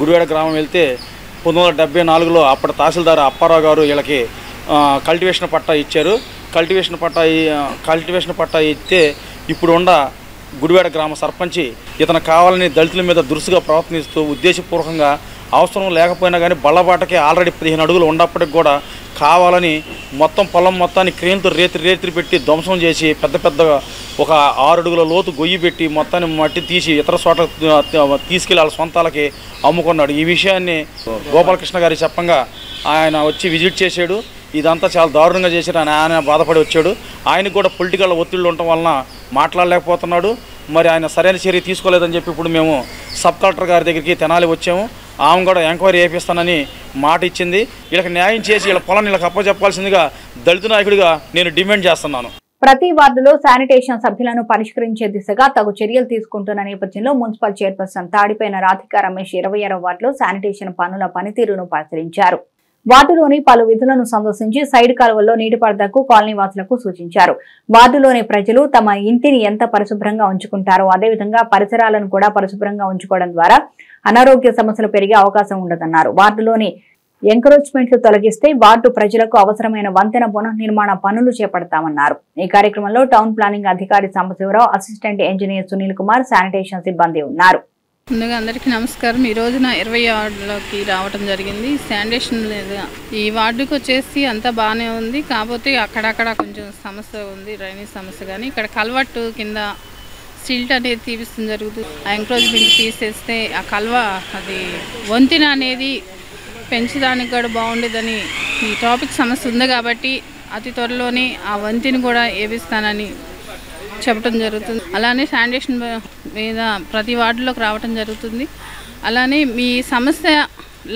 గుడివాడ గ్రామం వెళ్తే 1974లో అప్పటి తహసీల్దార్ అప్పారావు గారు వీళ్ళకి కల్టివేషన్ పట్టా ఇచ్చారు. కల్టివేషన్ పట్టా ఇస్తే ఇప్పుడు గుడివాడ గ్రామ సర్పంచి ఇతను కావాలని దళితుల మీద దురుసుగా ప్రవర్తిస్తూ ఉద్దేశపూర్వకంగా అవసరం లేకపోయినా కానీ బళ్ళబాటకి ఆల్రెడీ 15 అడుగులు ఉన్నప్పటికి కూడా కావాలని మొత్తం పొలం మొత్తాన్ని క్రేన్తో రేతి పెట్టి ధ్వంసం చేసి పెద్దగా ఒక 6 అడుగుల లోతు గొయ్యి పెట్టి మొత్తాన్ని మట్టి తీసి ఇతర చోట తీసుకెళ్ళి వాళ్ళ సొంతాలకి అమ్ముకున్నాడు. ఈ విషయాన్ని గోపాలకృష్ణ గారి చెప్పంగా ఆయన వచ్చి విజిట్ చేశాడు. ఇదంతా చాలా దారుణంగా చేశారు. ఆయన బాధపడి వచ్చాడు. ఆయనకు కూడా పొలిటికల్ ఒత్తిళ్ళు ఉండటం వలన మాట్లాడలేకపోతున్నాడు. మరి ఆయన సరైన చర్య తీసుకోలేదని చెప్పి ఇప్పుడు మేము సబ్ కలెక్టర్ గారి దగ్గరికి తెనాలి వచ్చాము. ఆమె కూడా ఎంక్వైరీ చేపిస్తానని మాట ఇచ్చింది. వీళ్ళకి న్యాయం చేసి వీళ్ళ పొలాన్ని వీళ్ళకి అప్పచెప్పాల్సిందిగా దళిత నాయకుడిగా నేను డిమాండ్ చేస్తున్నాను. ప్రతి వార్డులో శానిటేషన్ సభ్యులను పరిష్కరించే దిశగా తగు చర్యలు తీసుకుంటున్న నేపథ్యంలో మున్సిపల్ చైర్పర్సన్ తాడిపైన రాధికా రమేష్ 26వ వార్డులో శానిటేషన్ పనుల పనితీరును పరిశీలించారు. వార్డులోని పలు విధులను సందర్శించి సైడ్ కాలువల్లో నీటిపారుదలకు కాలనీ వాసులకు సూచించారు. వార్డులోని ప్రజలు తమ ఇంటిని ఎంత పరిశుభ్రంగా ఉంచుకుంటారో అదేవిధంగా పరిసరాలను కూడా పరిశుభ్రంగా ఉంచుకోవడం ద్వారా అనారోగ్య సమస్యలు పెరిగే అవకాశం ఉండదన్నారు. వార్డులోని ఎంకరేజ్మెంట్లు తొలగిస్తే వార్డు ప్రజలకు అవసరమైన వంతెన పునర్నిర్మాణ పనులు చేపడతామన్నారు. ఈ కార్యక్రమంలో టౌన్ ప్లానింగ్ అధికారి Sambasivarao, assistant engineer Sunil Kumar, sanitation సిబ్బంది ఉన్నారు. ముందుగా అందరికీ నమస్కారం. ఈ రోజున 20 వార్డులోకి రావడం జరిగింది. శానిటేషన్ లేదు. ఈ వార్డుకి వచ్చేసి అంతా బాగానే ఉంది, కాకపోతే అక్కడక్కడ కొంచెం సమస్య ఉంది, డ్రైనేజ్ సమస్య. కానీ ఇక్కడ కల్వర్టు కింద సిల్ట్ అనేది తీపిస్తుంది జరుగుతుంది. ఆ ఎంక్రోచ్మెంట్ తీసేస్తే ఆ అది వంతెన అనేది పెంచడానికి కూడా బాగుండేదని ఈ ట్రాఫిక్ సమస్య ఉంది కాబట్టి అతి త్వరలోనే ఆ వంతెన కూడా వేపిస్తానని చెప్పడం జరుగుతుంది. అలానే శానిటేషన్ మీద ప్రతి వార్డులోకి రావడం జరుగుతుంది. అలానే మీ సమస్య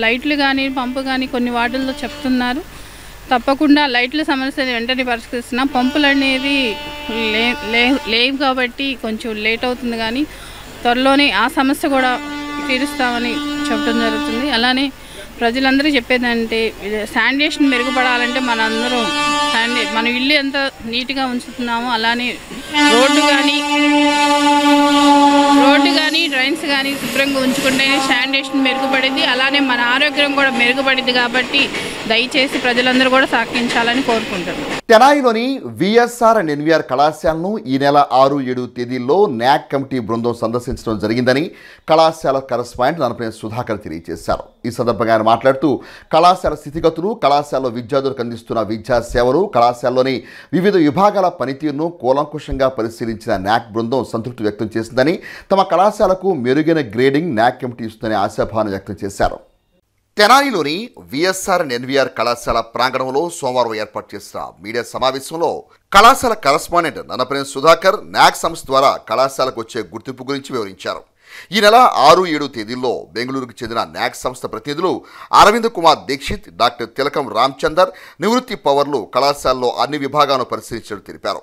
లైట్లు కానీ పంపు కానీ కొన్ని వార్డుల్లో చెప్తున్నారు. తప్పకుండా లైట్ల సమస్యని వెంటనే పరిష్కరిస్తున్నాం. పంపులు అనేది లేవు కాబట్టి కొంచెం లేట్ అవుతుంది, కానీ త్వరలోనే ఆ సమస్య కూడా తీరుస్తామని చెప్పడం జరుగుతుంది. అలానే ప్రజలందరూ చెప్పేదంటే శానిటేషన్ మెరుగుపడాలంటే మనందరం మన ఇల్లు ఎంత నీట్గా ఉంచుతున్నామో అలానే రోడ్డు కానీ కానీ డ్రైన్స్ కానీ శుభ్రంగా ఉంచుకుంటేనే శానిటేషన్ మెరుగుపడింది, అలానే మన ఆరోగ్యం కూడా మెరుగుపడింది. కాబట్టి దయచేసి ప్రజలందరూ కూడా సహకరించాలని కోరుకుంటున్నాను. తెనాలిలోని విఎస్ఆర్ అండ్ ఎన్వీఆర్ కళాశాలను ఈ నెల 6-7 తేదీల్లో న్యాక్ కమిటీ బృందం సందర్శించడం జరిగిందని కళాశాల కరస్పాండెంట్ ననపనేని సుధాకర్ తెలియజేశారు. ఈ సందర్భంగా ఆయన మాట్లాడుతూ కళాశాల స్థితిగతులు, కళాశాలలో విద్యార్థులకు అందిస్తున్న విద్యా సేవలు, కళాశాలలోని వివిధ విభాగాల పనితీరును కూలంకుషంగా పరిశీలించిన న్యాక్ బృందం సంతృప్తి వ్యక్తం చేసిందని, తమ కళాశాలకు మెరుగైన గ్రేడింగ్ న్యాక్ కమిటీ ఇస్తుందని ఆశాభావం వ్యక్తం చేశారు. తెనాలిలోని విఎస్ఆర్ అండ్ ఎన్వీఆర్ కళాశాల ప్రాంగణంలో సోమవారం ఏర్పాటు చేసిన మీడియా సమావేశంలో కళాశాల కరస్పాండెంట్ ననపనేని సుధాకర్ న్యాక్ సంస్థ ద్వారా కళాశాలకు వచ్చే గుర్తింపు గురించి వివరించారు. ఈ నెల 6-7 తేదీల్లో బెంగళూరుకు చెందిన న్యాక్ సంస్థ ప్రతినిధులు అరవింద్ కుమార్ దీక్షిత్, డాక్టర్ తిలకం రామచందర్, నివృత్తి పవర్లు కళాశాలలో అన్ని విభాగాలను పరిశీలించినట్టు తెలిపారు.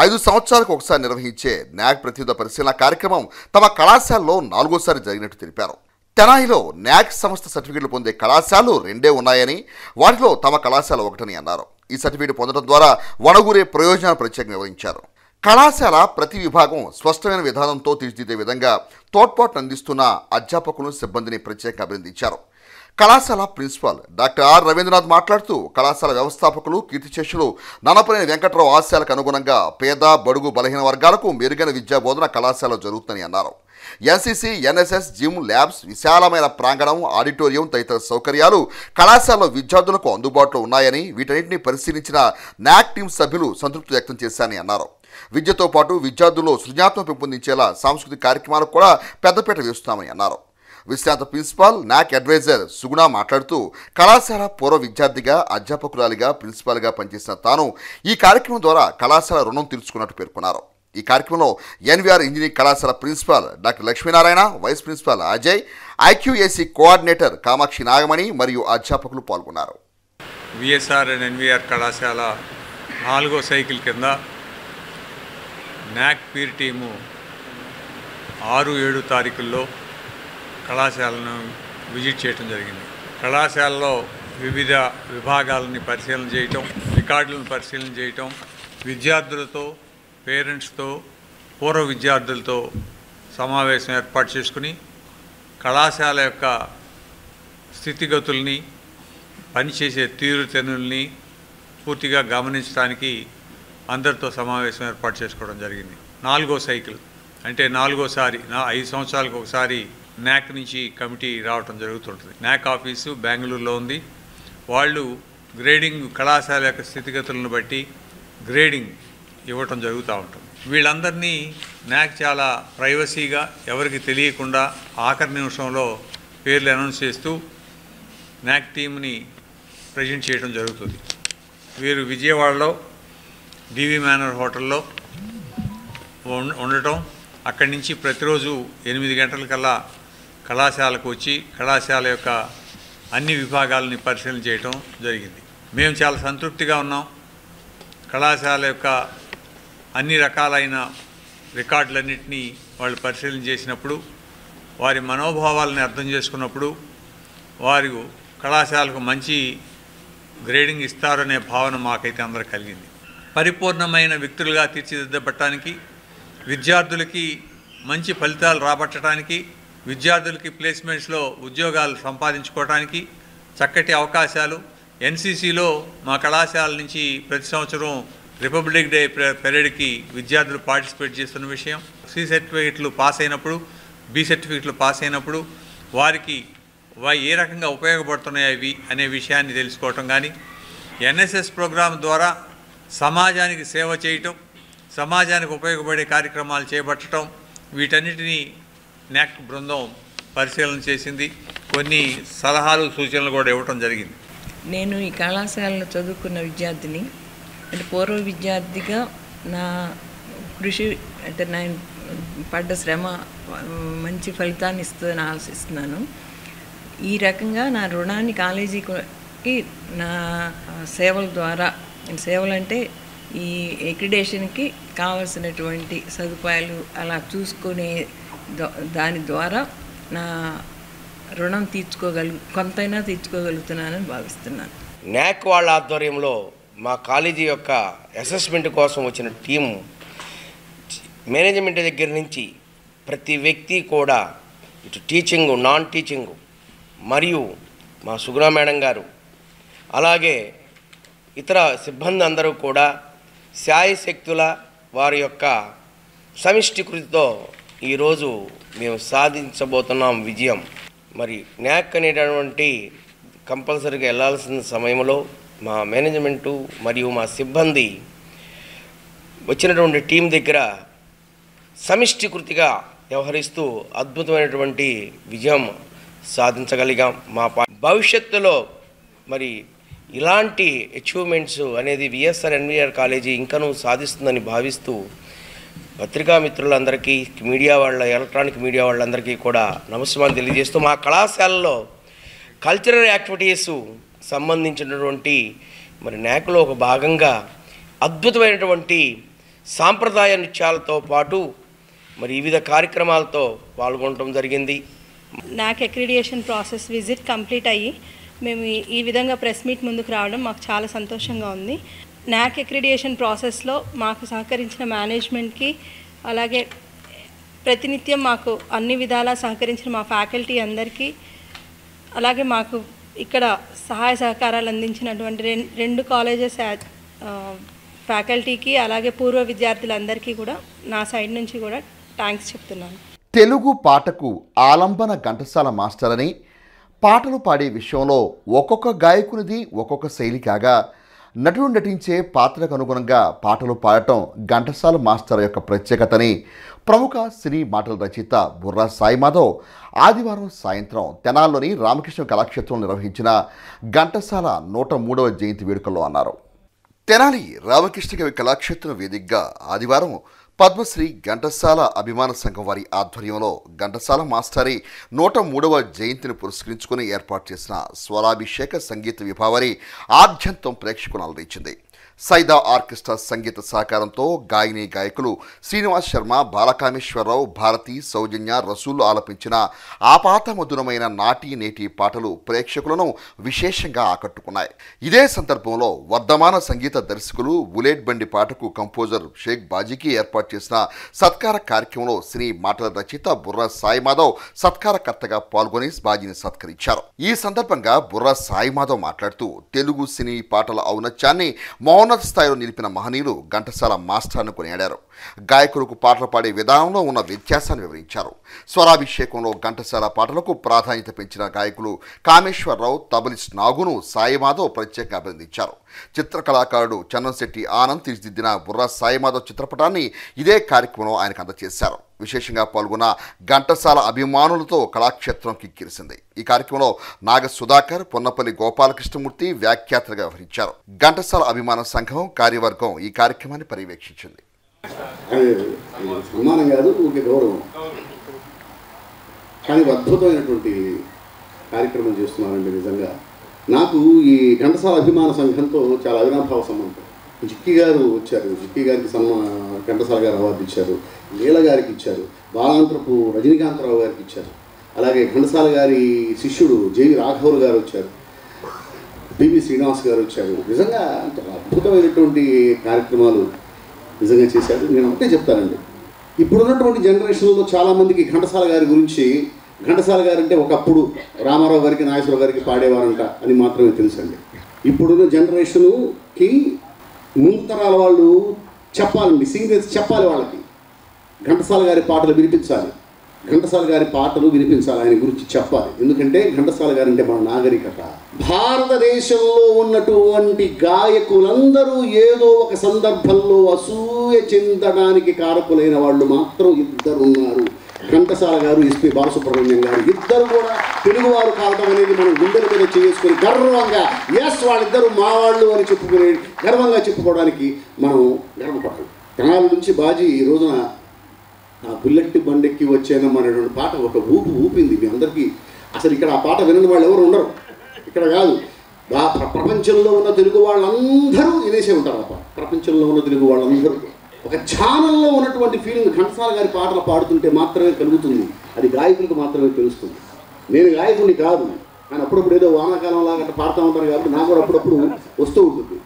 5 సంవత్సరాలకు ఒకసారి నిర్వహించే న్యాక్ ప్రతినిధుల పరిశీలన కార్యక్రమం తమ కళాశాలలో 4వసారి జరిగినట్టు తెలిపారు. తెనాలిలో న్యాక్ సంస్థ సర్టిఫికెట్లు పొందే కళాశాలలు 2 ఉన్నాయని, వాటిలో తమ కళాశాల ఒకటని అన్నారు. ఈ సర్టిఫికెట్ పొందడం ద్వారా వనగూరే ప్రయోజనాలు ప్రత్యేకంగా వివరించారు. కళాశాల ప్రతి విభాగం స్పష్టమైన విధానంతో తీర్చిదిద్దే విధంగా తోడ్పాటును అందిస్తున్న అధ్యాపకులను, సిబ్బందిని ప్రత్యేకంగా అభినందించారు. కళాశాల ప్రిన్సిపాల్ డాక్టర్ ఆర్ రవీంద్రనాథ్ మాట్లాడుతూ కళాశాల వ్యవస్థాపకులు కీర్తిశేషులు ననపనేని వెంకట్రావు ఆశయాలకు అనుగుణంగా పేద, బడుగు, బలహీన వర్గాలకు మెరుగైన విద్యా బోధన కళాశాలలో జరుగుతుందని అన్నారు. ఎన్సీసీ, ఎన్ఎస్ఎస్, జిమ్, ల్యాబ్స్, విశాలమైన ప్రాంగణం, ఆడిటోరియం తదితర సౌకర్యాలు కళాశాలలో విద్యార్థులకు అందుబాటులో ఉన్నాయని, వీటన్నింటినీ పరిశీలించిన న్యాక్ టీం సభ్యులు సంతృప్తి వ్యక్తం చేశారని అన్నారు. విద్యతో పాటు విద్యార్థుల్లో సృజనాత్మక పెంపొందించేలా సాంస్కృతిక కార్యక్రమాలకు కూడా పెద్దపీట వేస్తున్నామని అన్నారు. విశ్రాంత ప్రిన్సిపాల్, న్యాక్ అడ్వైజర్ సుగుణ మాట్లాడుతూ కళాశాల పూర్వ విద్యార్థిగా, అధ్యాపకురాలిగా, ప్రిన్సిపాల్గా పనిచేసిన తాను ఈ కార్యక్రమం ద్వారా కళాశాల రుణం తీర్చుకున్నట్టు పేర్కొన్నారు. ఈ కార్యక్రమంలో ఎన్వీఆర్ ఇంజనీరింగ్ కళాశాల principal doctor Lakshminarayana, vice principal Ajay, IQAC coordinator Kamakshi Nagamani మరియు అధ్యాపకులు పాల్గొన్నారు. విఎస్ఆర్ అండ్ ఎన్వీఆర్ కళాశాల 4వ సైకిల్ కింద న్యాక్ పీర్ టీము 6-7 తారీఖుల్లో కళాశాలను విజిట్ చేయడం జరిగింది. కళాశాలలో వివిధ విభాగాలని పరిశీలన చేయటం, రికార్డులను పరిశీలన చేయటం, విద్యార్థులతో, పేరెంట్స్తో, పూర్వ విద్యార్థులతో సమావేశం ఏర్పాటు చేసుకుని కళాశాల యొక్క స్థితిగతుల్ని, పనిచేసే తీరుతెన్నుల్ని పూర్తిగా గమనించడానికి అందరితో సమావేశం ఏర్పాటు చేసుకోవడం జరిగింది. 4వ సైకిల్ అంటే 4వసారి 5 సంవత్సరాలకు ఒకసారి న్యాక్ నుంచి కమిటీ రావటం జరుగుతుంటుంది. న్యాక్ ఆఫీసు బెంగళూరులో ఉంది. వాళ్ళు గ్రేడింగ్, కళాశాల యొక్క స్థితిగతులను బట్టి గ్రేడింగ్ ఇవ్వటం జరుగుతూ ఉంటుంది. వీళ్ళందరినీ న్యాక్ చాలా ప్రైవసీగా, ఎవరికి తెలియకుండా ఆఖరి నిమిషంలో పేర్లు అనౌన్స్ చేస్తూ న్యాక్ టీంని ప్రజెంట్ చేయడం జరుగుతుంది. వీరు విజయవాడలో డివి మేనర్ హోటల్లో ఉండటం, అక్కడి నుంచి ప్రతిరోజు 8 గంటలకల్లా కళాశాలకు వచ్చి కళాశాల యొక్క అన్ని విభాగాలని పరిశీలన చేయటం జరిగింది. మేము చాలా సంతృప్తిగా ఉన్నాం. కళాశాల యొక్క అన్ని రకాలైన రికార్డులన్నింటినీ వాళ్ళు పరిశీలన చేసినప్పుడు, వారి మనోభావాలని అర్థం చేసుకున్నప్పుడు, వారు కళాశాలకు మంచి గ్రేడింగ్ ఇస్తారనే భావన మాకైతే అందరూ కలిగింది. పరిపూర్ణమైన వ్యక్తులుగా తీర్చిదిద్దబట్టడానికి, విద్యార్థులకి మంచి ఫలితాలు రాబట్టడానికి, విద్యార్థులకి ప్లేస్మెంట్స్లో ఉద్యోగాలు సంపాదించుకోవడానికి చక్కటి అవకాశాలు. ఎన్సీసీలో మా కళాశాల నుంచి ప్రతి సంవత్సరం రిపబ్లిక్ డే పెరేడ్కి విద్యార్థులు పార్టిసిపేట్ చేస్తున్న విషయం, సి సర్టిఫికెట్లు పాస్ అయినప్పుడు, బి సర్టిఫికెట్లు పాస్ అయినప్పుడు వారికి ఏ రకంగా ఉపయోగపడుతున్నాయి అవి అనే విషయాన్ని తెలుసుకోవటం కానీ, ఎన్ఎస్ఎస్ ప్రోగ్రాం ద్వారా సమాజానికి సేవ చేయటం, సమాజానికి ఉపయోగపడే కార్యక్రమాలు చేపట్టడం, వీటన్నిటినీ న్యాక్ బృందం పరిశీలన చేసింది. కొన్ని సలహాలు, సూచనలు కూడా ఇవ్వటం జరిగింది. నేను ఈ కళాశాలలో చదువుకున్న విద్యార్థిని, అంటే పూర్వ విద్యార్థిగా నా కృషి, అంటే నేను పడ్డ శ్రమ మంచి ఫలితాన్ని ఇస్తుందని ఆశిస్తున్నాను. ఈ రకంగా నా రుణాన్ని కాలేజీకి నా సేవల ద్వారా, సేవలు అంటే ఈ అక్రిడేషన్కి కావాల్సినటువంటి సదుపాయాలు అలా చూసుకునే దాని ద్వారా నా రుణం కొంతైనా తీర్చుకోగలుగుతున్నానని భావిస్తున్నాను. న్యాక్ వాళ్ళ ఆధ్వర్యంలో మా కాలేజీ యొక్క అసెస్మెంట్ కోసం వచ్చిన టీము మేనేజ్మెంట్ దగ్గర నుంచి ప్రతి వ్యక్తి కూడా ఇటు టీచింగు, నాన్ టీచింగు మరియు మా సుగుణ మేడం గారు అలాగే ఇతర సిబ్బంది అందరూ కూడా శాయశక్తుల వారి యొక్క సమిష్టి కృతితో ఈరోజు మేము సాధించబోతున్నాం విజయం. మరి న్యాక్ అనేటటువంటి కంపల్సరీగా వెళ్ళాల్సిన సమయంలో మా మేనేజ్మెంటు మరియు మా సిబ్బంది వచ్చినటువంటి టీం దగ్గర సమిష్టి కృతిగా వ్యవహరిస్తూ అద్భుతమైనటువంటి విజయం సాధించగలిగాం. మా భవిష్యత్తులో మరి ఇలాంటి అచీవ్మెంట్స్ అనేది విఎస్ఆర్ ఎన్విఆర్ కాలేజీ ఇంకనూ సాధిస్తుందని భావిస్తూ పత్రికా మిత్రులందరికీ, మీడియా వాళ్ళ, ఎలక్ట్రానిక్ మీడియా వాళ్ళందరికీ కూడా నమస్కారం తెలియజేస్తూ మా కళాశాలలో కల్చరల్ యాక్టివిటీస్ సంబంధించినటువంటి మరి న్యాక్లో ఒక భాగంగా అద్భుతమైనటువంటి సాంప్రదాయ నృత్యాలతో పాటు మరి వివిధ కార్యక్రమాలతో పాల్గొనడం జరిగింది. NAAC accreditation process visit complete అయ్యి మేము ఈ విధంగా ప్రెస్ మీట్ ముందుకు రావడం మాకు చాలా సంతోషంగా ఉంది. న్యాక్ అక్రిడియేషన్ ప్రాసెస్లో మాకు సహకరించిన మేనేజ్మెంట్కి అలాగే ప్రతినిత్యం మాకు అన్ని విధాలా సహకరించిన మా ఫ్యాకల్టీ అందరికీ అలాగే మాకు ఇక్కడ సహాయ సహకారాలు అందించినటువంటి రెండు కాలేజెస్ ఫ్యాకల్టీకి అలాగే పూర్వ విద్యార్థులందరికీ కూడా నా సైడ్ నుంచి కూడా థ్యాంక్స్ చెప్తున్నాను. తెలుగు పాటకు ఆలంబన ఘంటసాల మాస్టర్ అని, పాటలు పాడే విషయంలో ఒక్కొక్క గాయకునిది ఒక్కొక్క శైలి కాగా నటుడు నటించే పాత్రకు అనుగుణంగా పాటలు పాడటం ఘంటసాల మాస్టర్ యొక్క ప్రత్యేకతని ప్రముఖ సినీ మాటల రచయిత బుర్రా సాయి మాధవ్ ఆదివారం సాయంత్రం తెనాల్లోని రామకృష్ణ కళాక్షేత్రంలో నిర్వహించిన ఘంటసాల 103వ జయంతి వేడుకల్లో అన్నారు. తెనాలి రామకృష్ణ కవి కళాక్షేత్రం వేదికగా ఆదివారం పద్మశ్రీ ఘంటసాల అభిమాన సంఘం వారి ఆధ్వర్యంలో ఘంటసాల మాస్టరీ 103వ జయంతిని పురస్కరించుకుని ఏర్పాటు చేసిన స్వరాభిషేక సంగీత విభావరి ఆద్యంతం ప్రేక్షకులను అలరించింది. సైదా ఆర్కెస్ట్రా సంగీత సహకారంతో గాయని గాయకులు శ్రీనివాస్ శర్మ, బాలకామేశ్వరరావు, భారతి, సౌజన్య, రసూలు ఆలపించిన ఆపాతమధురమైన నాటి నేటి పాటలు ప్రేక్షకులను విశేషంగా ఆకట్టుకున్నాయి. ఇదే సందర్భంలో వర్ధమాన సంగీత దర్శకులు బులెట్ బండి పాటకు కంపోజర్ షేక్ బాజీకి ఏర్పాటు చేసిన సత్కార కార్యక్రమంలో సినీ మాటల రచయిత బుర్రా సాయి మాధవ్ సత్కారకర్తగా పాల్గొని బాజీని సత్కరించారు. ఈ సందర్భంగా బుర్రా సాయి మాధవ్ మాట్లాడుతూ తెలుగు సినీ పాటల ఔన్నత్యాన్ని మౌన స్థాయిలో నిలిపిన మహనీయులు ఘంటసాల మాస్టర్ను కొనియాడారు. గాయకులకు పాటలు పాడే విధానంలో ఉన్న వ్యత్యాసాన్ని వివరించారు. స్వరాభిషేకంలో ఘంటసాల పాటలకు ప్రాధాన్యత పెంచిన గాయకులు కామేశ్వరరావు, తబలిస్ట్ నాగును సాయి మాధవ్ ప్రత్యేకంగా అభినందించారు. చిత్రకళాకారుడు చందన్శెట్టి ఆనంద్ తీర్చిదిద్దిన బుర్రా సాయి మాధవ్ చిత్రపటాన్ని ఇదే కార్యక్రమంలో ఆయనకు అందజేశారు. విశేషంగా పాల్గొన్న ఘంటసాల అభిమానులతో కళాక్షేత్రం కిక్కిరిసింది. ఈ కార్యక్రమంలో నాగ సుధాకర్, పొన్నపల్లి గోపాలకృష్ణమూర్తి వ్యాఖ్యాతలుగా వ్యవహరించారు. ఘంటసాల అభిమాన సంఘం కార్యవర్గం ఈ కార్యక్రమాన్ని పర్యవేక్షించింది. సన్మానం కాదు, ఊరికే గౌరవం. కానీ అద్భుతమైనటువంటి కార్యక్రమం చేస్తున్నారండి. నిజంగా నాకు ఈ ఘంటసాల అభిమాన సంఘంతో చాలా అవినాభావ సంబంధం. జిక్కి గారు వచ్చారు, జిక్కి గారికి ఘంటసాల గారు అవార్డు ఇచ్చారు, లీల గారికి ఇచ్చారు, బాలాంతరపు రజనీకాంతరావు గారికి ఇచ్చారు, అలాగే ఘంటసాల గారి శిష్యుడు జేవి రాఘవులు గారు వచ్చారు, పివి శ్రీనివాస్ గారు వచ్చారు. నిజంగా అద్భుతమైనటువంటి కార్యక్రమాలు నిజంగా చేశారు. నేను ఒకటే చెప్తానండి, ఇప్పుడున్నటువంటి జనరేషన్లో చాలామందికి ఘంటసాల గారి గురించి, ఘంటసాల గారు అంటే ఒకప్పుడు రామారావు గారికి, నాగేశ్వరరావు గారికి పాడేవారంట అని మాత్రమే తెలుసండి. ఇప్పుడున్న జనరేషన్కి ముందు తరాల వాళ్ళు చెప్పాలండి, సింగర్స్ చెప్పాలి, వాళ్ళకి ఘంటసాల గారి పాటలు వినిపించాలి, ఘంటసాల గారి పాటలు వినిపించాలి, ఆయన గురించి చెప్పాలి. ఎందుకంటే ఘంటసాల గారు అంటే మన నాగరికత. భారతదేశంలో ఉన్నటువంటి గాయకులందరూ ఏదో ఒక సందర్భంలో అసూయ చెందడానికి కారకులైన వాళ్ళు మాత్రం ఇద్దరు ఉన్నారు. ఘంటసాల గారు, ఎస్పి బాలసుబ్రహ్మణ్యం గారు. ఇద్దరు కూడా తెలుగువారు కావడం అనేది మనం గుండెల మీద చేసుకొని గర్వంగా వాళ్ళిద్దరూ మా వాళ్ళు అని చెప్పుకునే గర్వంగా చెప్పుకోవడానికి మనం గర్వపడాలి. తెనాలి నుంచి బాజీ ఈ రోజున ఆ బుల్లెట్ బండెక్కి వచ్చేనమ్మనేటువంటి పాట ఒక ఊపింది మీ అందరికీ. అసలు ఇక్కడ ఆ పాట వినని వాళ్ళు ఎవరు ఉండరు. ఇక్కడ కాదు, ప్రపంచంలో ఉన్న తెలుగు వాళ్ళందరూ వినేసే ఉంటారు. ఆ పాట ప్రపంచంలో ఉన్న తెలుగు వాళ్ళందరూ ఒక ఛానల్లో ఉన్నటువంటి ఫీలింగ్ ఘంటసాల గారి పాటలు పాడుతుంటే మాత్రమే కలుగుతుంది. అది గాయకులకు మాత్రమే తెలుస్తుంది. నేను గాయకుడిని కాదు, కానీ అప్పుడప్పుడు ఏదో వానాకాలం లాగా పాడుతూ ఉంటాను కాబట్టి నాకు కూడా అప్పుడప్పుడు వస్తూ ఉంటుంది.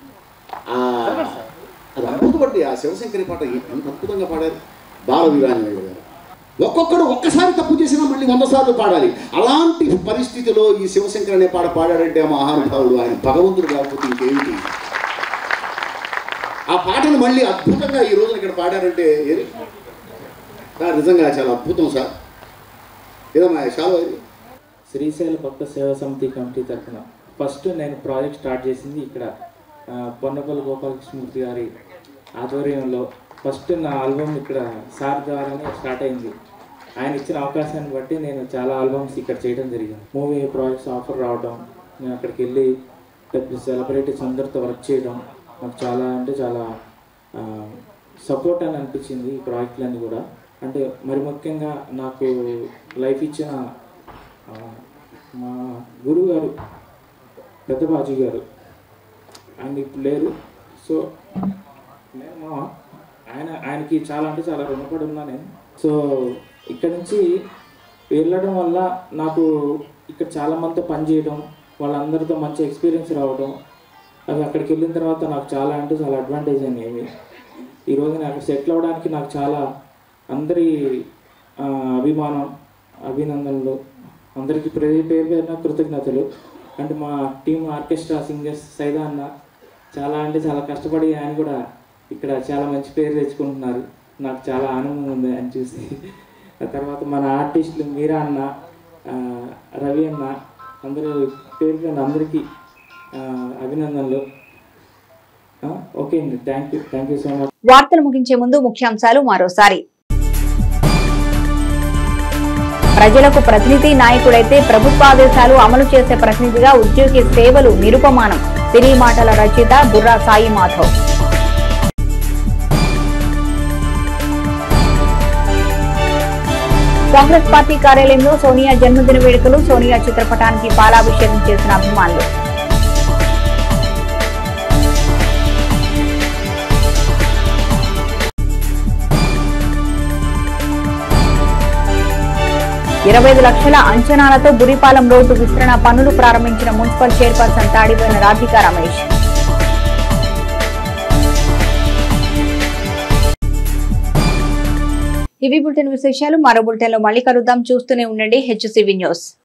అది అద్భుతపడి ఆ శివశంకరి పాట ఎంత అద్భుతంగా పాడారు బాల వీరాంజనేయ గారు. ఒక్కొక్కడు ఒక్కసారి తప్పు చేసినా మళ్ళీ 100 సార్లు పాడాలి. అలాంటి పరిస్థితిలో ఈ శివశంకర్ అనే పాట పాడాడంటే ఆ మహానుభావుడు, ఆయన భగవంతుడు కాకపోతే ఇంకేమిటి. ఆ పాటను మళ్ళీ అద్భుతంగా ఈ రోజున ఇక్కడ పాడారంటే సార్ నిజంగా చాలా అద్భుతం సార్. ఏదమ్మా చాలా శ్రీశైల భక్త సేవా సమితి కమిటీ తరఫున ఫస్ట్ నేను ప్రాజెక్ట్ స్టార్ట్ చేసింది ఇక్కడ పొన్నపల్లి గోపాలకృష్ణమూర్తి గారి ఆధ్వర్యంలో. ఫస్ట్ నా ఆల్బమ్ ఇక్కడ సార్ ద్వారానే స్టార్ట్ అయింది. ఆయన ఇచ్చిన అవకాశాన్ని బట్టి నేను చాలా ఆల్బమ్స్ ఇక్కడ చేయడం జరిగింది. మూవీ ప్రాజెక్ట్స్ ఆఫర్ రావడం, నేను అక్కడికి వెళ్ళి సెలబ్రిటీస్ అందరితో వర్క్ చేయడం నాకు చాలా అంటే చాలా సపోర్ట్ అని అనిపించింది. ఈ ప్రాజెక్టులన్నీ కూడా అంటే మరి ముఖ్యంగా నాకు లైఫ్ ఇచ్చిన మా గురువు గారు పెద్దబాజీ గారు, ఆయన ఇప్పుడు లేరు. సో నేను ఆయనకి చాలా అంటే చాలా రుణపడి ఉన్నా నేను. సో ఇక్కడ నుంచి వెళ్ళడం వల్ల నాకు ఇక్కడ చాలామందితో పనిచేయడం, వాళ్ళందరితో మంచి ఎక్స్పీరియన్స్ రావడం, అది అక్కడికి వెళ్ళిన తర్వాత నాకు చాలా అంటే చాలా అడ్వాంటేజ్ అనేవి. ఈరోజు నేను అక్కడ సెటిల్ అవ్వడానికి నాకు చాలా అందరి అభిమానం, అభినందనలు, అందరికీ పేరు పేరున కృతజ్ఞతలు. అంటే మా టీమ్ ఆర్కెస్ట్రా సింగర్స్ సైదా అన్న చాలా అంటే చాలా కష్టపడి ఆయన కూడా ఇక్కడ చాలా మంచి పేరు తెచ్చుకుంటున్నారు. నాకు చాలా ఆనందంగా ఉంది ఆయన చూసి. ఆ తర్వాత మన ఆర్టిస్టులు మీరా అన్న, రవి అన్న, అందరూ పేరు అందరికీ అభినందనలు. ఓకే అండి, థ్యాంక్ యూ సో మచ్. వార్తలు ముగించే ముందు ముఖ్యాంశాలు మరోసారి. ప్రజలకు ప్రతినిధి నాయకుడైతే ప్రభుత్వ ఆదేశాలు అమలు చేసే ప్రతినిధిగా ఉద్యోగి సేవలు నిరుపమానం. సినీ మాటల రచయిత బుర్రా సాయి మాధవ్. కాంగ్రెస్ పార్టీ కార్యాలయంలో సోనియా జన్మదిన వేడుకలు. సోనియా చిత్రపటానికి పాలాభిషేకం చేసిన అభిమానులు. $25 లక్షల అంచనాలతో బురిపాలెం రోడ్డు విస్తరణ పనులు ప్రారంభించిన మున్సిపల్ చైర్పర్సన్ తాడిపోయిన రాధికా రమేష్. ఇవి బులెటిన్ విశేషాలు. మరో బులెటిన్లో మళ్ళీ కలుద్దాం. చూస్తూనే ఉండండి HCV న్యూస్.